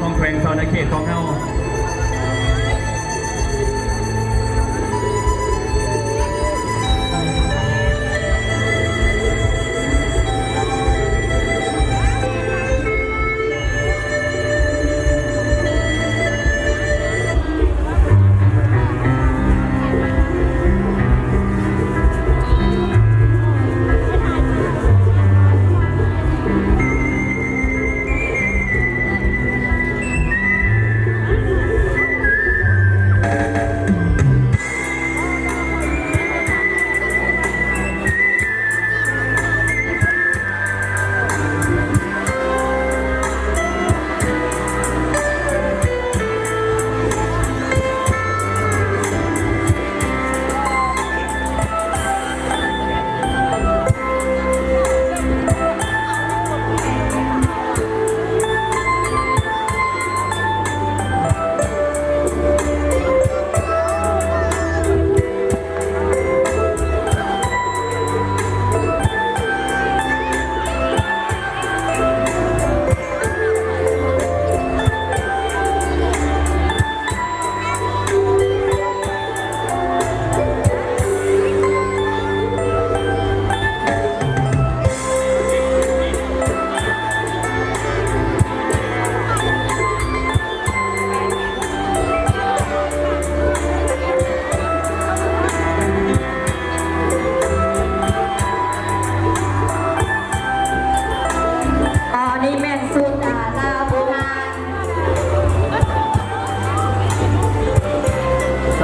ของแขวงสอนเขตของเฮา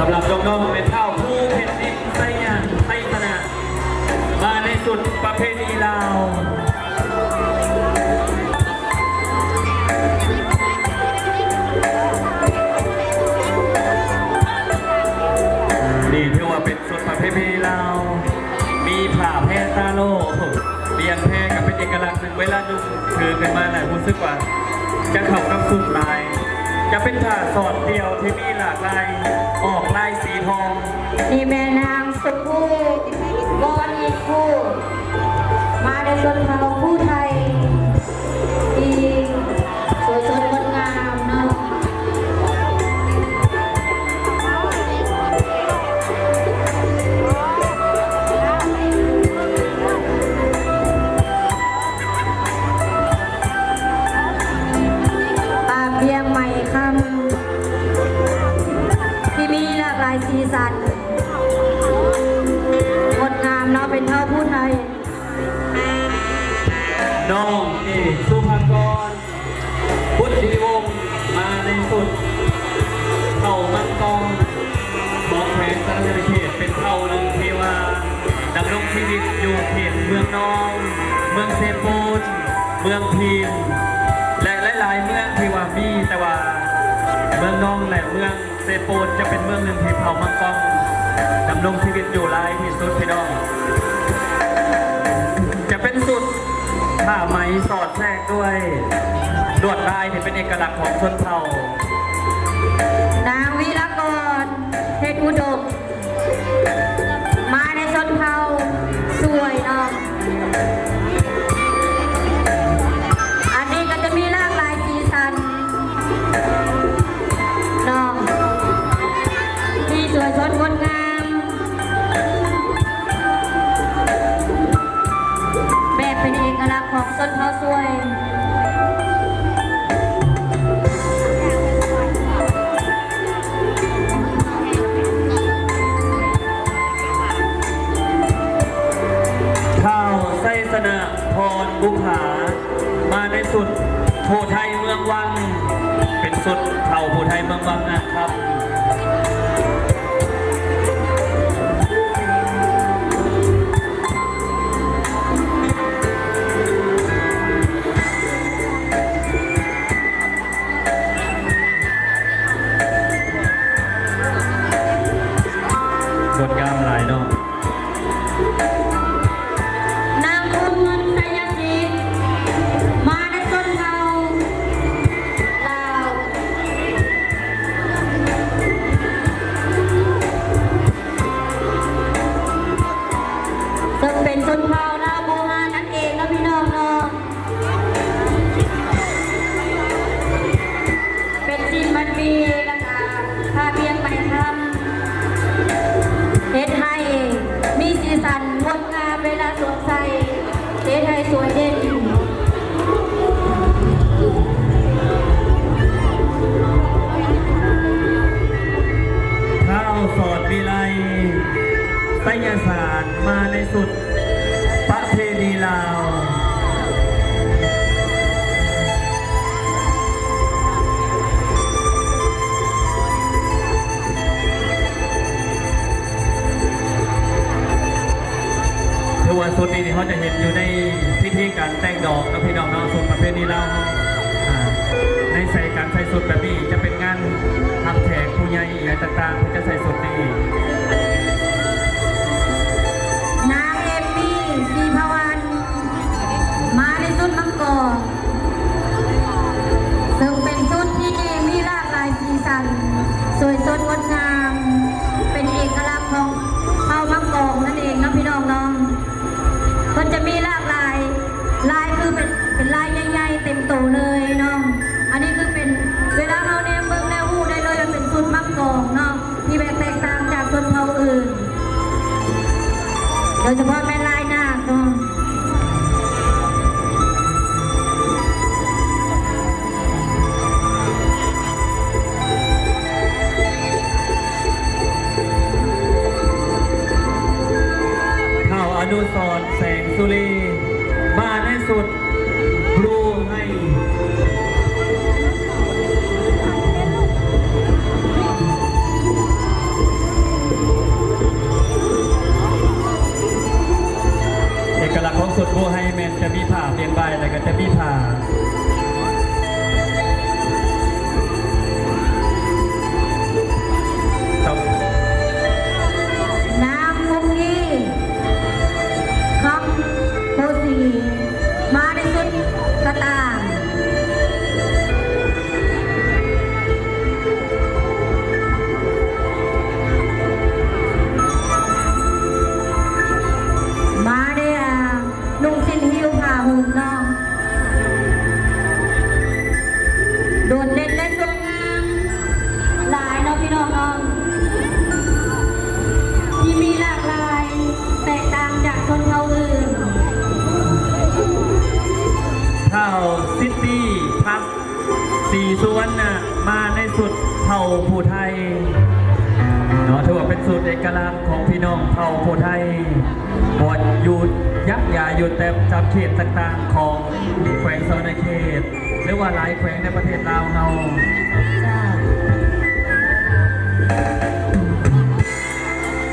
สำหรับน้องๆเป็นเท่าผู้เพ็ญดินไซยานไซสนะมาในสุดประเพณีลาวนี่ถือว่าเป็นสุดประเพณีลาวมีผ่าแพร่ตาโลเบียนแพร่กับเป็นเอกลักษณ์หนึ่งเวลาดูถือกันมาหน่อยรู้สึกว่าจะเข้ากับสุดลายจะเป็นผ้าสอดเดียวที่มีหลากลายออกลายสีทองนี่แม่นางสุภูวอนอีคู่มาในชนเผ่าผู้ไทยที่สวยสดงดงามเนาะปาเบียงใหม่คำที่มีหลากหลายสีสันงดงามเนาะเป็นเท่าผู้ไทยน้องเอกสุภากรพุทธิวงศ์มาในสุดเผ่ามังกรของแขวงสารเขตเป็นเผ่าหนึ่งที่ว่าดำรงชีวิตอยู่เขตเมืองนองเมืองเซปูนเมืองพีนและหลายๆเมืองที่ว่ามีแต่ว่าเมืองนองและเมืองเซปูนจะเป็นเมืองหนึ่งที่เผ่ามังกรดำรงชีวิตอยู่หลายที่สุดพี่น้องจะเป็นสุดผ้าไหมสอดแทรกด้วยลวดลายที่เป็นเอกลักษณ์ของชนเผ่านางวีรกรเพชรอุดมมาในชนเผ่าสวยเนาะอันนี้ก็จะมีหลากหลายสีสันเนาะที่สวยสดงดงามแบบเป็นเอกลักษณ์ของชนเผ่าสวยไซสนะพรบุภามาในสุดโพไทยเมืองวังเป็นสุดเผ่าโพไทยเมืองวังนะครับงดงามหลายเนาะ ณีที่เขาจะเห็นอยู่ในพิธีการแต่งดอกกับพี่น้องเนาะสุดประเพณีเราในใส่การใส่สุดแบบนี้จะเป็นงานทำแขกผู้ใหญ่อะไรต่างๆที่จะใส่สุดนี้ นางเอมมี่สีพวันมาในชุดมังกรซึ่งเป็นชุดที่มีหลากหลายสีสันสวยสดงดงามเป็นเอกลักษณ์ของเผ่ามังกรนั่นเองเนาะพี่น้องน้องมันจะมีหลากหลายลายคือเป็นลายใหญ่ๆเต็มโตเลยเนาะอันนี้คือเป็นเวลาเราเนี่ยเบิ่งแนวหูได้เลยมันเป็นชุดมังกรเนาะที่แตกต่างจากชนเผ่าอื่น โดยเฉพาะแม่ลายนาคเนาะ ข่าวอนุสรณ์แสงสุรีมาในสุดบลูให้เอกลักษณ์ของสุดบลูให้แมนจะมีผ่าเปลี่ยนใบแล้วก็จะมีผ่าครับ น้ำมุงยี่คำโพสีมาในชุดกระต่างมาในนุ่งสิ้นหิ้วผ้าห่มเนาะโดดเด่นเล่นสวยงามหลายเนาะพี่น้องเนาะ ที่มีหลากหลายแตกต่างจากชนเผ่าอื่น ข้าวซิตี้พักสีสุวรรณมาในสุดเผ่าผู้ไทยเนาะถือว่าเป็นสูตรเอกลักษณ์ของพี่น้องเผ่าผู้ไทยบอดอยู่ยักษ์ใหญ่อยู่แต่จำเขตต่างๆของแขวงโซนเขตหรือว่าหลายแขวงในประเทศลาวเรา จ้า